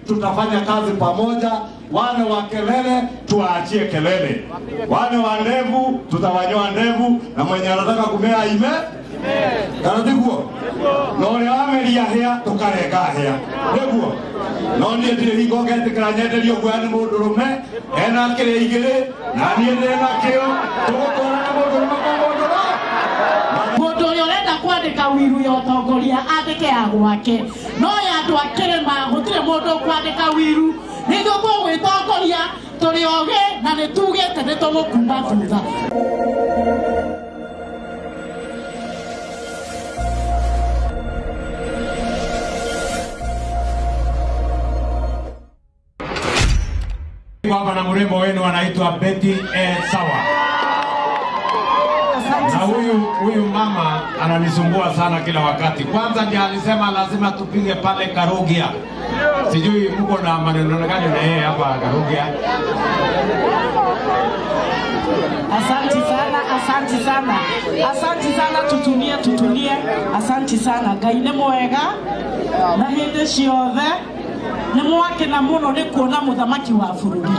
tutafanya kazi pamoja. Wale wa kelele tuwaachie kelele, wale wa ndevu tutawanyoa ndevu, na mwenye anataka kumea ime Karatiguo no le ameria hea tukareka hea ndeguo no ni ndire hingo ngetikira nyenderio gwani mundu rume ena kire igire na ni ndena kio tugukora na mundu rume kwa mundu ra mundu uyu urenda kwandika wiru ya utongoria andike ya gwake no ya andu akire ma gutire mundu kwandika wiru ni ndugu gwitongoria turi oge na ni tugete ni tugukuma thutha. Baba na mrembo wenu anaitwa Betty Sawa. Na huyu mama ananisumbua sana kila wakati. Kwanza ndiye alisema lazima tupige pale Karugia. Sijui mko na maneno gani na yeye hapa Karugia. Asante sana, tutulie. Asante sana. Ngai nĩ mwega na hĩndĩ ciothe. Nĩ mwakena muno nĩ kuona muthamaki wa bururi.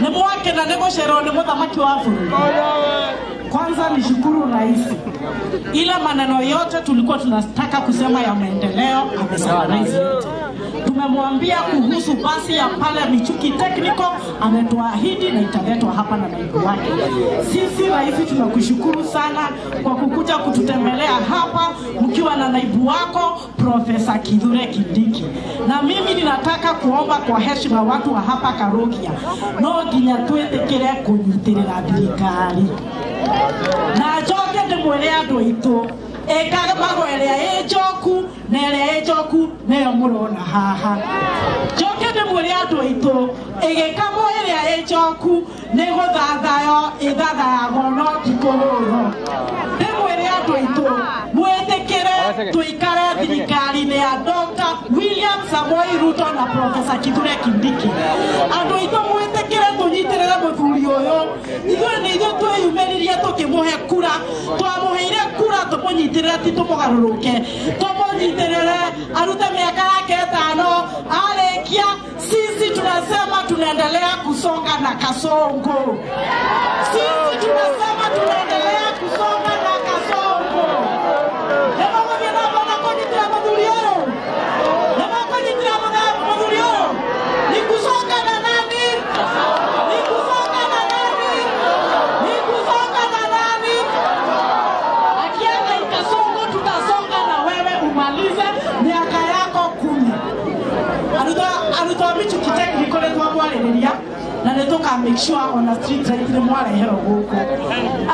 Nĩ mwakena nĩ gũcerwo nĩ muthamaki wa bururi. Kwanza nishukuru rais. Ila maneno yote tulikuwa tunataka kusema ya maendeleo amesema rais yote. Tumemwambia kuhusu basi ya pale Michuki Technical, ametuahidi na italetwa hapa na naibu wake. Sisi rais tunakushukuru sana kwa kukuja kututembelea hapa mkiwa na naibu wako Profesa Kithure Kindiki. Na mimi ninataka kuomba kwa heshima watu wa hapa Karugia, no nginya twetekere kunyitirira thirikari. Na njoke ndimwire andu aitu ekaga magwerea ejoku na ere ejoku neyo murona haha. Njoke ndimwire andu aitu egekamo ere ejoku nego thathayo ithathago no tikuhuro. Ndimwire andu aitu mwetekere tuikare thirikari ya Dr. William Samoei Ruto na Profesa Kithure Kindiki. Andu aitu mwetekere tunyitirire muthuri uyu. Ithuĩ nĩ ithuĩ twĩyumĩririe tũkĩmũhe kura, twamuheire kura tũmũnyitĩrĩre ti tũmũgarũrũke, tũmũnyitĩrĩre arute miaka yake 5 arĩkia. Sisi tunasema tunaendelea kusonga na kasongo. Sisi tunasema tunaendelea kusonga na kasongo. Lema mwenye bana konyitira madhuri yao. Lema konyitira madhuri yao. Ni kusonga na nani? Ni kusonga na nani? Ni kusonga na nani? Akienda ikasongo tutasonga na wewe umalize miaka yako 10. Aruta Michuki Technical kwa mwaliria na netoka make sure on a street right ile mwarehero huko.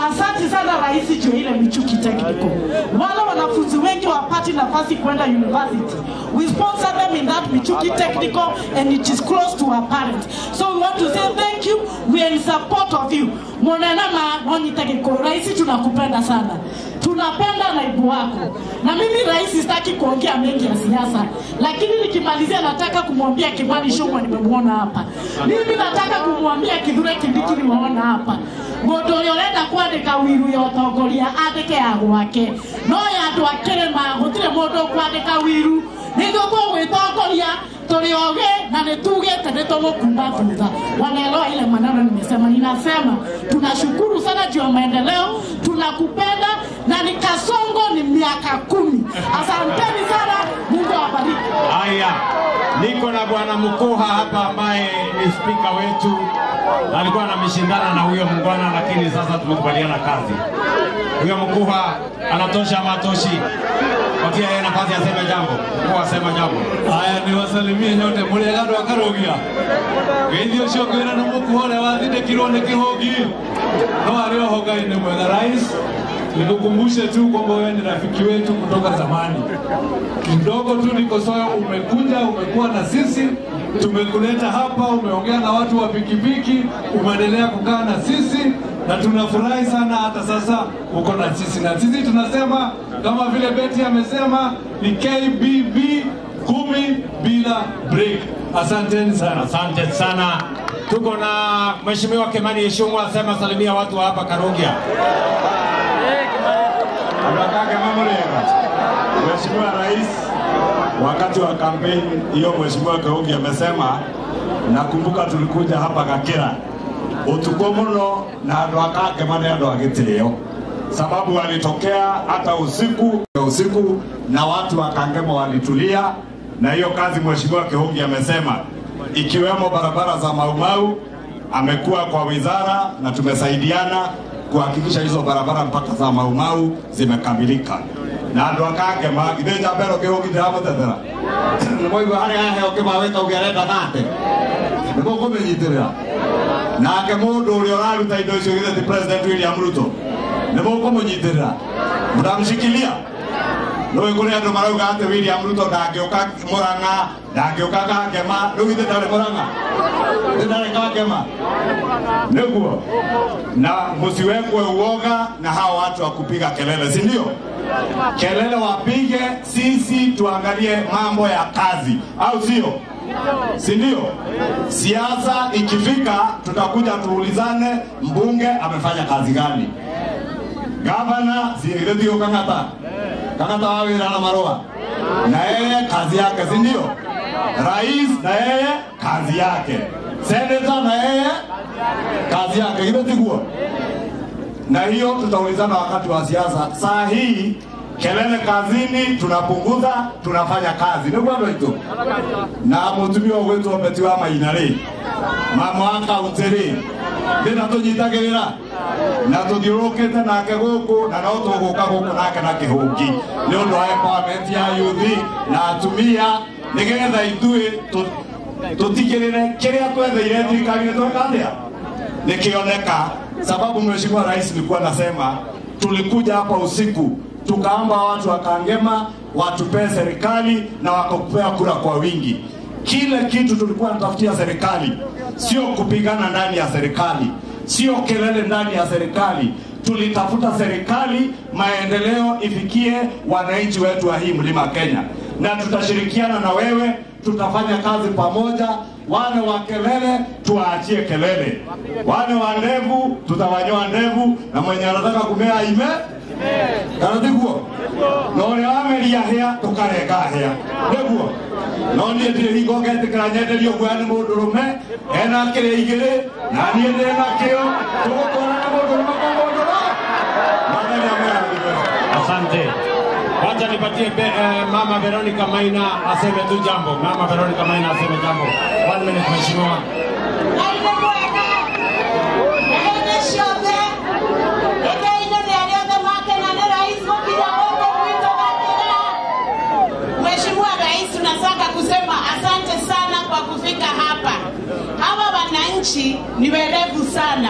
Asante sana rais juu ile Michuki Technical. Wale wanafunzi wengi wapati nafasi kwenda university. We sponsor them in that Michuki Technical and it is close to our parents. So we want to say thank you. We are in support of you. Mwanana Mwonyi Technical, rais tunakupenda sana. Tunapenda naibu wako. Na mimi rais sitaki kuongea mengi ya siasa, lakini nikimalizia nataka kumwambia Kimani Ichung'wah nimemuona hapa. Mimi nataka kumwambia Kithure Kindiki nimeona hapa. Mundu uyu urenda kwandika wiru ya utongoria andike ya gwake. No ya andu akire ma gutire mundu kwandika wiru. Ni ndugu gwitongoria turi oge na nitugete nitugukuma thutha. Wanaelewa ile maneno nimesema. Ninasema tunashukuru sana juu ya maendeleo, tunakupenda na ni kasongo ni miaka 10. Asanteni sana, Mungu awabariki. Haya, niko na bwana Mukoha hapa ambaye ni spika wetu. Alikuwa anamshindana na huyo mungwana, lakini sasa tumekubaliana kazi. Huyo Mukoha anatosha ama atoshi? Watia yeye nafasi aseme jambo. Mukoha asema jambo. Haya, niwasalimie nyote mulegado wa Karugia. Ndio sio kwenda na Mukoha wathinde kirone kihogi. No alio hoga ni mwega rais. Nikukumbushe tu kwamba wewe ni rafiki wetu kutoka zamani. Kidogo tu nikosoa umekuja, umekuwa na sisi, tumekuleta hapa, umeongea na watu wa pikipiki, umeendelea kukaa na sisi na tunafurahi sana hata sasa uko na sisi. Na sisi tunasema kama vile Betty amesema ni KBB 10 bila break. Asanteni sana. Asante sana. Tuko na Mheshimiwa Kimani Ichung'wah, asema salimia watu wa hapa Karugia. Mheshimiwa Rais wakati wa kampeni hiyo Mheshimiwa Kihongi amesema, nakumbuka tulikuja hapa Gakira utuko muno na andu akake mane andu agitio, sababu walitokea hata usiku na watu wa Kangema walitulia, na hiyo kazi Mheshimiwa Kihongi amesema ikiwemo barabara za Maumau amekuwa kwa wizara na tumesaidiana kuhakikisha hizo barabara mpaka za Maumau zimekamilika. Na andu akake magithe mbero Kihongi ndiramutetera nimwigua hari ahe ukimaweka ugerenda nate niguo kumenyitirira nake mundu uria uraruta indo icio githe President William Ruto niguo kumunyitirira mutamshikilia no kuri andu marauga ati William Ruto ndangioka Murang'a ndangioka Kangema ndugi ndare Murang'a ndare Kangema niguo na musiwekwe uoga na hao watu wa kupiga kelele, si ndio? Kelele wapige, sisi tuangalie mambo ya kazi, au sio? Si ndio? Siasa ikifika tutakuja tuulizane mbunge amefanya kazi gani, gavana ziredio Kang'ata wawira na Marua na yeye kazi yake, si ndio? Rais na yeye kazi yake, senator na yeye kazi yake, hivyo tiguo. Na hiyo tutaulizana wakati wa siasa. Saa hii kelele kazini tunapunguza, tunafanya kazi. Ndio bado hizo. Na mutumio wetu wametiwa mainare. Mama waka uteri. Ndina tujitagerera. Na tudiurokete na kegoko na no tuguka guku nake na Kihongi. Ni undu wa empowerment ya youth na atumia nigetha ithuĩ tutigirire kiria twetheire thirikari twekathia nikioneka. Sababu Mheshimiwa Rais alikuwa anasema tulikuja hapa usiku tukaomba watu wa Kangema watupee serikali na wakopea kura kwa wingi. Kile kitu tulikuwa tunatafutia serikali sio kupigana ndani ya serikali, sio kelele ndani ya serikali. Tulitafuta serikali maendeleo ifikie wananchi wetu wa hii mlima Kenya, na tutashirikiana na wewe, tutafanya kazi pamoja. Wale wa kelele tuwaachie kelele, wale wa ndevu tutawanyoa ndevu, na mwenye anataka kumea ime karatiguo no le ameria hea tukarega hea ndeguo no ni ndire hingo ngetikira nyenderio gwani mundurume ena kire igire na ni ndire nakio tugukora na mundurume kwa munduru magari amera. Asante. Wacha nipatie Mama Veronica Maina aseme tu jambo. Mama Veronica Maina aseme jambo. 1 minute Mheshimiwa. Mheshimiwa Rais, tunataka kusema asante sana kwa kufika hapa. Hawa wananchi ni werevu sana.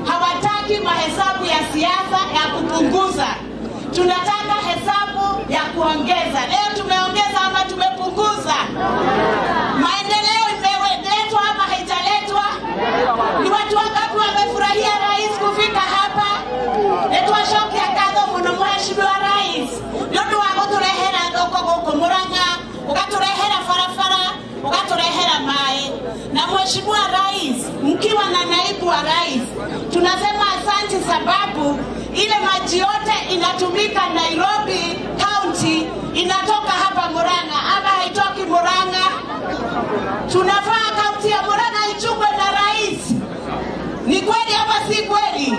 Hawataki mahesabu ya siasa ya kupunguza. Tunataka hesabu ya kuongeza. Leo tumeongeza ama tumepunguza? Maendeleo imeletwa ama haijaletwa? Ni watu wangapi wamefurahia Rais kufika hapa? Letwa shoki ya kadho mno Mheshimiwa Rais. Ndio wako turehera ndoko goko Murang'a, ukaturehera farafara, ukaturehera mai. Na Mheshimiwa Rais, mkiwa na naibu wa Rais, tunasema asante sababu ile maji yote inatumika Nairobi County inatoka hapa Murang'a ama haitoki Murang'a. Tunafaa kaunti ya Murang'a ichukwe na Rais. Ni kweli ama si kweli?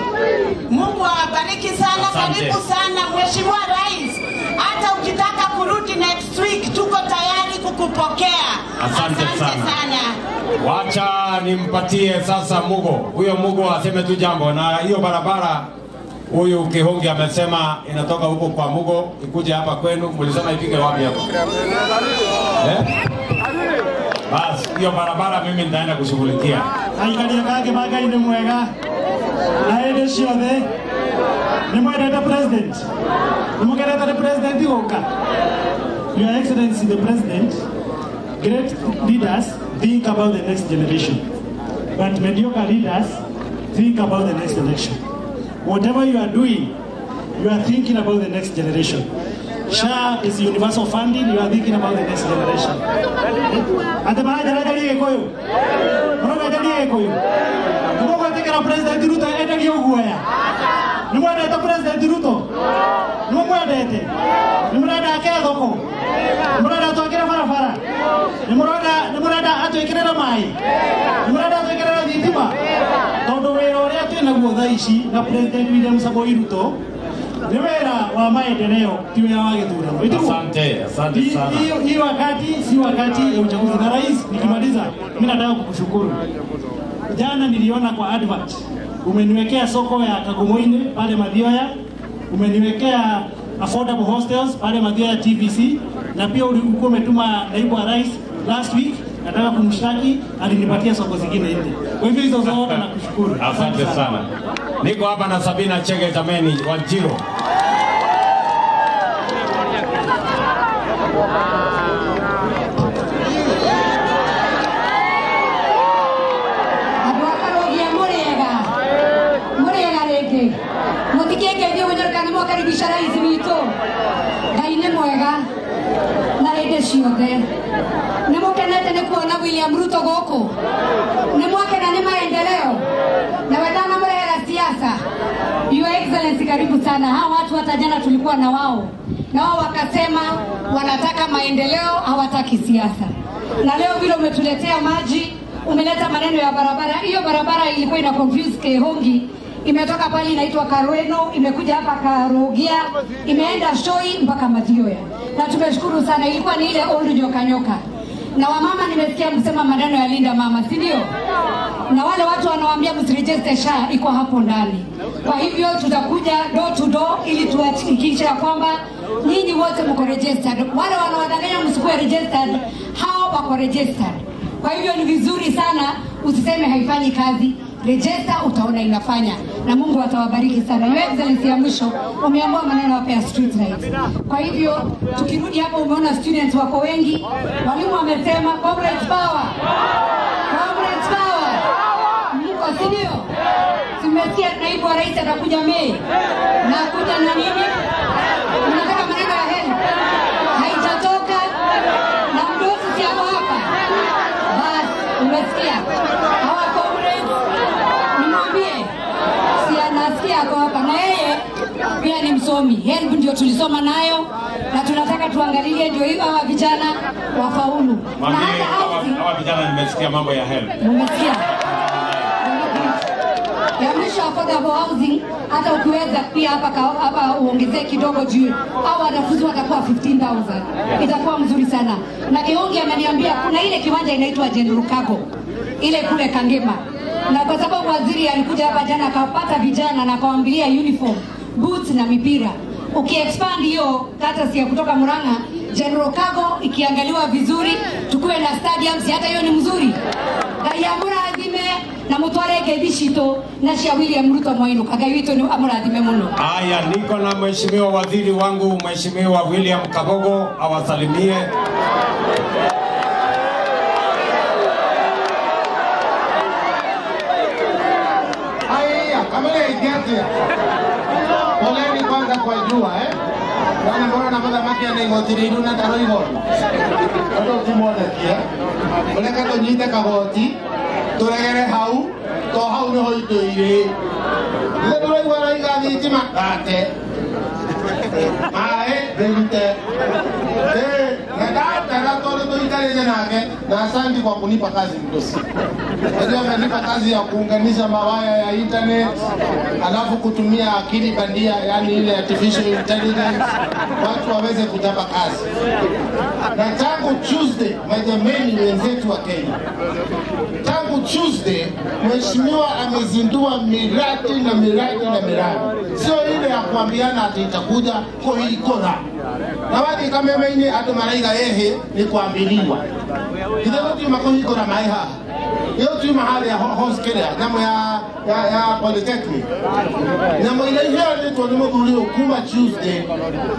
Mungu awabariki sana. Karibu sana Mheshimiwa Rais. Hata ukitaka kurudi next week tuko tayari kukupokea. Asante sana. Wacha nimpatie sasa Mugo. Huyo Mugo aseme tu jambo. Na hiyo barabara huyu Kihongi amesema inatoka huko kwa Mugo ikuje hapa kwenu. Mlisema ipige wapi hapo? Bas, hiyo barabara mimi nitaenda kushughulikia. Aikania kage magai ni mwega. Na ile shiothe ni mwenda president. Nimugera president yoka. Your Excellency the President, great leaders think about the next generation. But mediocre leaders think about the next election. Whatever you are doing, you are thinking about the next generation. SHA is universal funding, you are thinking about the next generation. Ate baraja rajali ekoyo. Mroga rajali ekoyo. Kuko tekera President Ruto enda giuguya. Nimwendete President Ruto. Nimwendete. Nimurenda akethoko. Nimurenda twakire barabara. Nimurenda atwikirira mai. Nimurenda atwikirira thitima. Tondu wira uria twina guo thaa ici na President William Samoei Ruto ni wira wa maendeleo, ti wira wa githurano. Asante sana. Hii wakati si wakati ya uchaguzi. Na rais, nikimaliza mimi nataka kukushukuru. Jana niliona kwa advert umeniwekea soko ya Kagumoine pale Mathioya, umeniwekea affordable hostels pale Mathioya TVC, na pia ulikuwa umetuma naibu wa rais last week, nataka kumshtaki, alinipatia soko zingine nje. Kwa hivyo hizo zote nakushukuru. Asante sana. Niko hapa na Sabina Chege jameni Wanjiro. Mutikenge ndio mwenyewe mwakaribisha rais wito. Ngai ni mwega na hende ciothe. Ni mukenete ni kuona William Ruto goko. Ni mwakena ni maendeleo. Na wedana mrehera siasa. Your Excellency, karibu sana. Hawa watu hata jana tulikuwa na wao. Na wao wakasema wanataka maendeleo, hawataki siasa. Na leo vile umetuletea maji, umeleta maneno ya barabara. Hiyo barabara ilikuwa ina confuse Kehongi. Imetoka pale inaitwa Karweno, imekuja hapa Karogia, imeenda Shoi mpaka Mathioya. Na tumeshukuru sana, ilikuwa ni ile old nyoka. Na wamama nimesikia msema maneno ya Linda Mama, si ndio? Na wale watu wanawaambia msiregister SHA iko hapo ndani. Kwa hivyo tutakuja door to door ili tuhakikishe kwamba nyinyi wote mko registered. Wale wanawadanganya msikuwe registered, hao wako registered. Kwa hivyo ni vizuri sana usiseme haifanyi kazi. Register, utaona inafanya, na Mungu atawabariki sana. Your Excellency, ya mwisho umeamua maneno hapa ya street lights. Kwa hivyo tukirudi hapo, umeona students wako wengi, walimu wamesema comrades power, comrades power. Mko si ndio? Tumesikia naibu wa rais atakuja Mei na kuja na nini, unataka maneno ya heli haijatoka na mdosi si hapo hapa. Basi umesikia hawa nasikia kwa hapa, na yeye pia ni msomi. HELB ndio tulisoma nayo na tunataka tuangalie ndio hiyo hawa vijana wafaulu. Na hawa vijana nimesikia mambo ya HELB. Umesikia? Ya mwisho affordable housing, hata ukiweza pia hapa uongezee kidogo juu au wanafunzi watakuwa 15,000. Itakuwa mzuri sana. Na Kehongi ameniambia kuna ile kiwanja inaitwa General Cargo. Ile kule Kangema. Na kwa sababu waziri alikuja hapa jana akapata vijana na akawaambilia uniform, boots na mipira. Ukiexpand hiyo kata si ya kutoka Murang'a, General Cargo ikiangaliwa vizuri, tukue na stadiums, hata hiyo ni mzuri. Gayamura adime na mutware gedishito na Shia William Ruto Moino kagawito ni amura adime muno. Haya, niko na mheshimiwa waziri wangu Mheshimiwa William Kabogo awasalimie. Poleni kwanza kwa jua wana mbona na mada makia na ingotiri na taro igoro ndo timona kia ole kato nyite kagoti turegere hau to hau no hoito ire ile dole wala igani tima kate bente na tole to itale nake na asante kwa kunipa kazi mdosi. Ndio amenipa kazi ya kuunganisha mawaya ya internet, alafu kutumia akili bandia, yani ile artificial intelligence, watu waweze kutapa kazi. Na tangu Tuesday, majameni wenzetu wa Kenya, tangu Tuesday, mheshimiwa amezindua miradi na miradi na miradi. Sio ile ya kuambiana ati itakuja kwa hii kora. Na wadi kama mimi ado maraiga ehe ni kuambiliwa. Kile ndio makohi kora maiha. Yo tu mahali ya hoskera namo ya polytechnic. Namo ile hiyo ndio tulimodulio kuma Tuesday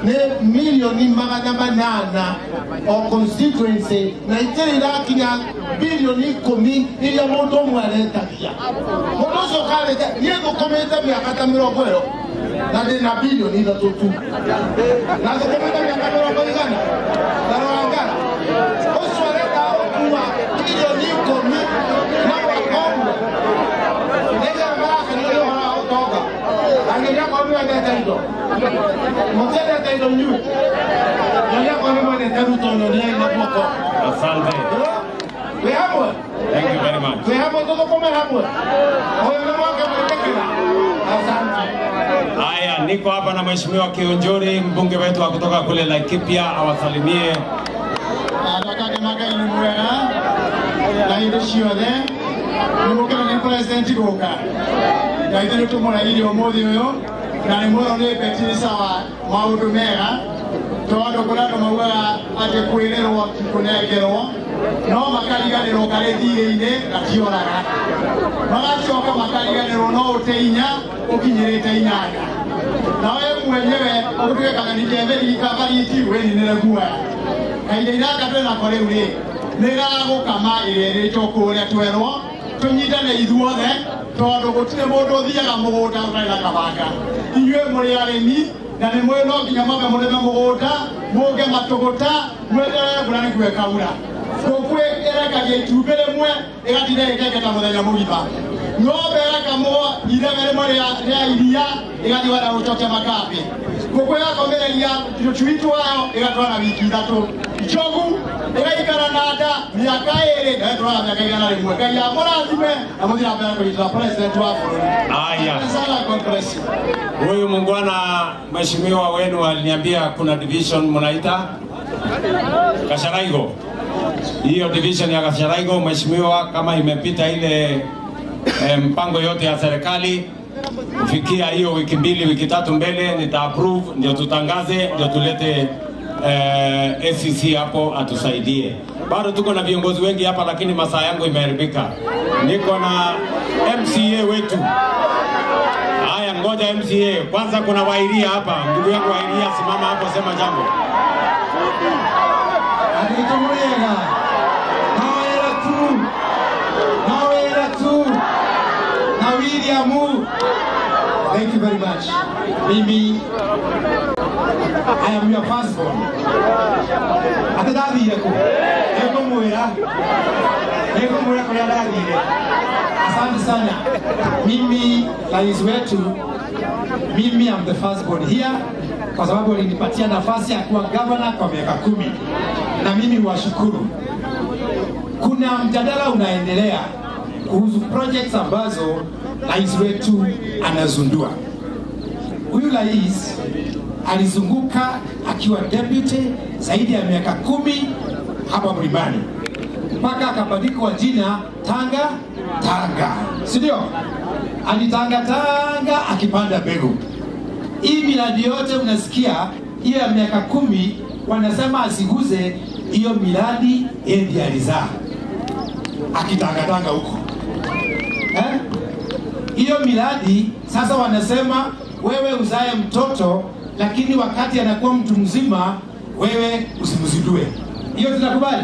ne milioni magana o constituency na itela kinya bilioni 10 ili ya moto mwaleta kia. Moto so kale yego kometa miaka 70 na de na bilioni ila tu. Na kometa miaka 70 gana. Na wangana. Oswaleta kwa bilioni 10 na kwa ndo nyuki. Ndio kwa nini mwana taru tono ni ina poko. Asante. We hapo. Thank you very much. We hapo todo kome hapo. Oyo na mwaka mtekela. Asante. Haya, niko hapa na Mheshimiwa Kionjori, mbunge wetu wa kutoka kule Laikipia, awasalimie. Atakake magai ni mwega. Na ile shiode. Ni mwaka ni president goka. Na ile tumora ile omothi uyo. Na ni mwero ni petini sawa maundu mega. Tondå kå rä andå maugaga atä kwä rä rwo kå nengerwo no makariganä rwo karä thirä-inä gatioraga magacoka makariganä rwo no å te inya å kinyä rä te inyanya na we mwenyewe å tuä kagani ketheri kabariti wä ninä re guoya kahinda inaka twä nako rä u rä nä gagå kama ä rä rä cokå å rä a twerwo tå nyitane ithuothe tondå gå tirä må ndå å thiaga må gå nda å tarä na kabanga inyuä må rä arä mi na nä mwä no nginya mambe må rä me må gå nda må nge matå gå ta mwenderere mbura nä kuä kaura kåkwä ä rekagia itumbä rä mwe ä gatinde ä kengeta må thenya må gima ng'ombe ĩgakamwo ireme rĩmwe rĩa iria ĩgathiĩ wenda gũcokia makambĩ ngũkũ ĩgakomereria tũcui twayo ĩgatwara wiki ithatũ njogu ĩgaikara na nda mĩaka ĩrĩ na ĩtwara mĩaka igana rĩmwe ngai amũrathime na mũthia mbere kũnyitĩra president wa bũrũri. Haya, God bless you. Huyu muungwana mheshimiwa wenu aliniambia kuna division mnaita Kasharaigo. Hiyo division ya Kasharaigo mheshimiwa, kama imepita ile mpango yote ya serikali kufikia hiyo wiki mbili wiki tatu mbele nita approve, ndio tutangaze, ndio tulete ACC hapo atusaidie. Bado tuko na viongozi wengi hapa, lakini masaa yangu imeharibika. Niko na MCA wetu. Haya, ngoja MCA kwanza. Kuna Wairia hapa, ndugu yangu Wairia, simama hapo, sema jambo. Thank you very much. Mimi, I am your firstborn. Atadadi yako. Eko mwera kwa yadadi ile. Asante sana. Mimi, rais wetu, mimi am the firstborn here kwa sababu walinipatia nafasi ya kuwa governor kwa miaka 10. Na mimi washukuru. Kuna mjadala unaendelea kuhusu projects ambazo rais wetu anazundua. Huyu rais alizunguka akiwa deputy zaidi ya miaka 10 hapa Mlimani mpaka akabadilika jina Tanga, si ndio? Tanga akipanda mbegu. Hii miradi yote unasikia hiyo ya miaka 10 wanasema asiguze hiyo miradi ndiye alizaa akitanga huko. Hiyo miradi sasa wanasema wewe uzae mtoto, lakini wakati anakuwa mtu mzima wewe usimzidue. Hiyo tunakubali.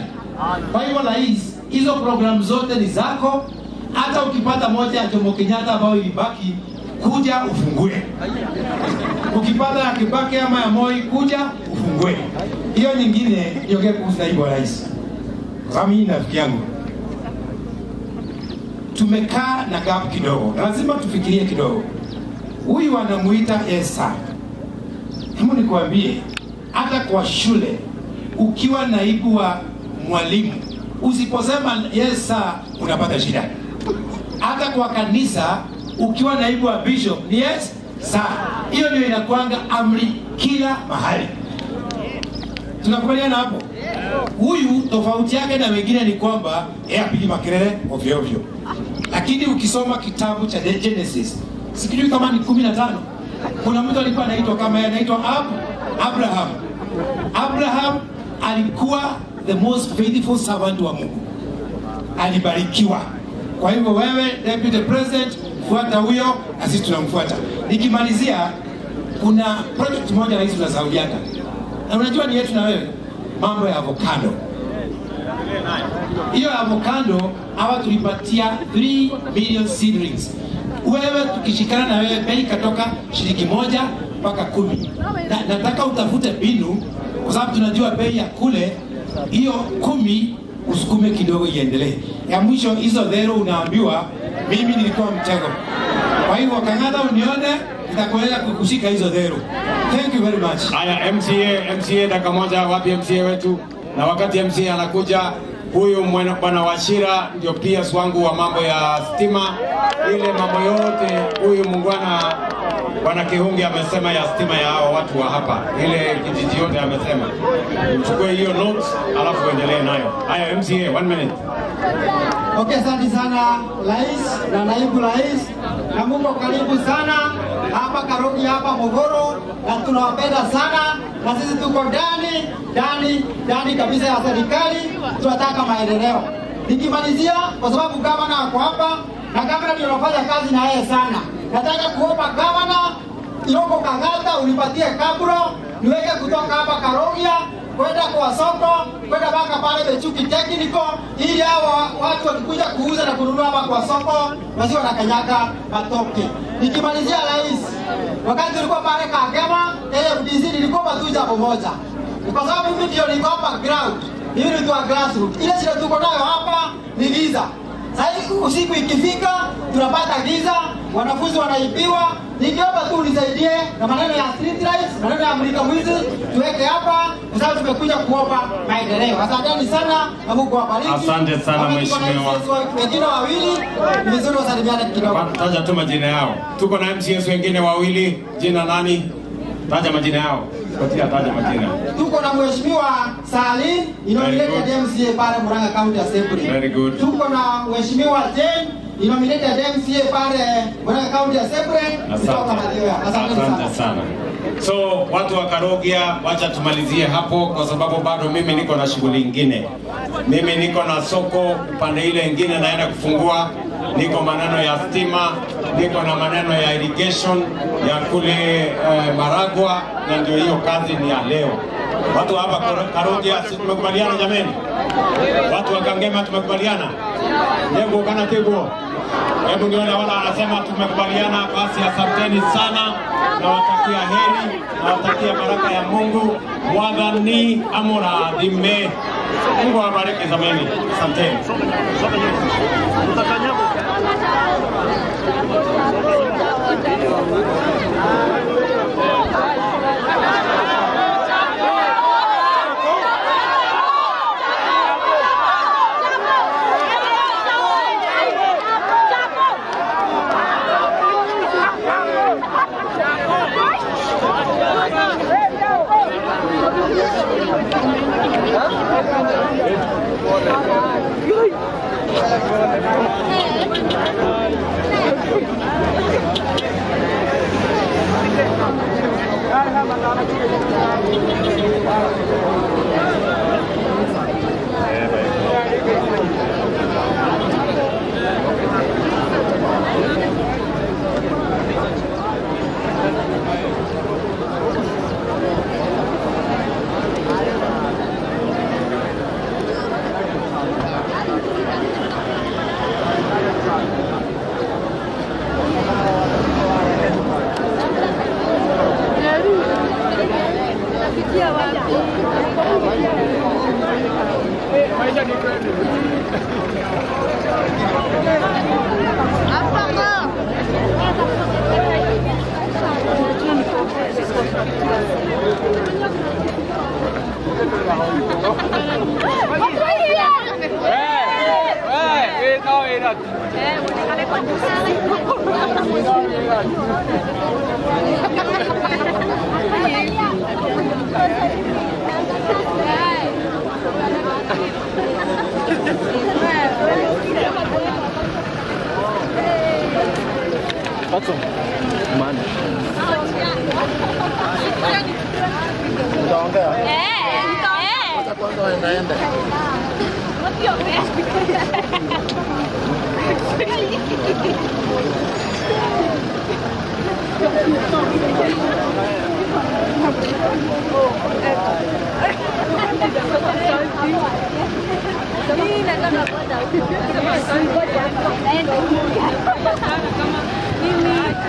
Kwa hivyo rais, hizo programu zote ni zako. Hata ukipata moja ya Jomo Kenyatta ambayo ilibaki, kuja ufungue. Ukipata ya Kibaki ama ya Moi, kuja ufungue. Hiyo nyingine niongee kuhusu naibu wa rais. Kwa sababu hii rafiki yangu, tumekaa na gap kidogo, lazima tufikirie kidogo. Huyu anamuita Esa. Hebu nikwambie, hata kwa shule ukiwa naibu wa mwalimu usiposema Esa unapata shida. Hata kwa kanisa ukiwa naibu wa bishop ni Esa. Hiyo ndio inakuanga amri kila mahali. Tunakubaliana hapo? Huyu tofauti yake na wengine ni kwamba apigi makelele ovyo ovyo. Lakini ukisoma kitabu cha Genesis, sikijui kama ni 15, kuna mtu alikuwa anaitwa kama anaitwa Abraham. Abraham alikuwa the most faithful servant wa Mungu. Alibarikiwa. Kwa hivyo wewe deputy president fuata huyo na sisi tunamfuata. Nikimalizia, kuna project moja rais tunasaudiana. Na unajua ni yetu na wewe, mambo ya avocado. Hiyo avocado hawa tulipatia 3 million seedlings. Wewe tukishikana na wewe bei katoka shilingi 1 mpaka 10. Na nataka utafute binu kwa sababu tunajua bei ya kule, hiyo 10 usukume kidogo iendelee. Ya mwisho hizo dhero unaambiwa mimi nilikuwa mtego. Kwa hivyo Kanada unione nitakueleza kukushika hizo dhero. Thank you very much. Haya, MCA dakika moja, wapi MCA wetu? Na wakati MCA anakuja, huyu bwana Wachira ndio PS wangu wa mambo ya stima, ile mambo yote huyu mungwana bwana Kihungi amesema ya stima ya hao watu wa hapa, ile kijiji yote amesema. Mchukue hiyo notes alafu endelee nayo. Haya MCA, 1 minute. Okay, asante sana Rais na Naibu Rais, na Mungu karibu sana hapa Karogi, hapa Mogoro, na tunawapenda sana, na sisi tuko ndani kabisa ya serikali, tunataka maendeleo. Nikimalizia, kwa sababu gavana ako hapa na gavana tunafanya kazi na yeye sana, nataka kuomba gavana Iroko Kang'ata unipatie kaburo niweke kutoka hapa Karogia kwenda kwa soko, kwenda mpaka pale Bechuki Technical, ili hao watu wakikuja kuuza na kununua hapa kwa soko wasiwe na kanyaga matoke. Nikimalizia Rais, wakati tulikuwa pale Kagema, AFDC nilikuwa tu jambo moja, kwa sababu mimi ndio niko hapa ground, mimi ndio grassroots. Ile shida tuko nayo hapa ni giza. Sasa usiku ikifika tunapata giza, wanafunzi wanaibiwa. Nikiomba tu unisaidie na maneno ya street lights, maneno ya mlika mwizi tuweke hapa, kwa sababu tumekuja kuomba maendeleo. Asanteni sana na Mungu awabariki. Asante sana mheshimiwa. Wengine wawili ni vizuri wasalimiane kidogo. Taja tu majina yao. Tuko na MCS wengine wawili, jina nani? Taja majina yao. Kotia taja majina. Tuko na mheshimiwa Salim, nominated MCA pale Murang'a County Assembly. Very good. Tuko na mheshimiwa Jane, nominated MCA pale Murang'a County Assembly. Asante sana. So watu wa Karogia, wacha tumalizie hapo kwa sababu bado mimi niko na shughuli nyingine. Mimi niko na soko upande ile nyingine naenda kufungua, niko maneno ya stima, niko na maneno ya irrigation ya kule Maragwa, na ndio hiyo kazi ni ya leo. Watu hapa Karogia tumekubaliana jameni? Watu wa Kangema tumekubaliana? Hebu kana tego. Hebu nione wala anasema tumekubaliana, basi asanteni sana na watakia heri na watakia baraka ya Mungu. Mwadhani amuradhime. Mungu awabariki zameni. Asanteni.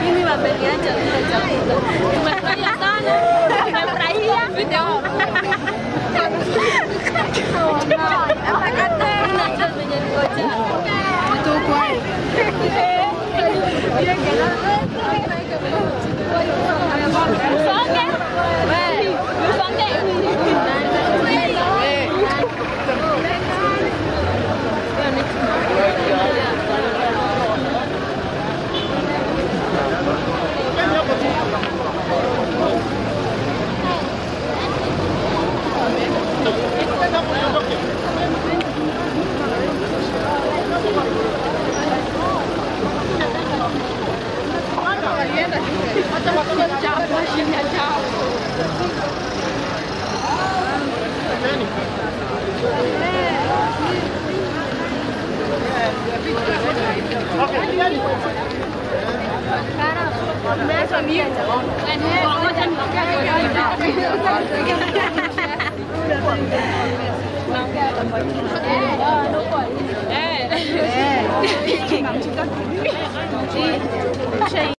Mimi wameniacha bila chakula. Tumefurahia sana. Tumefurahia video. Oh no. Eh.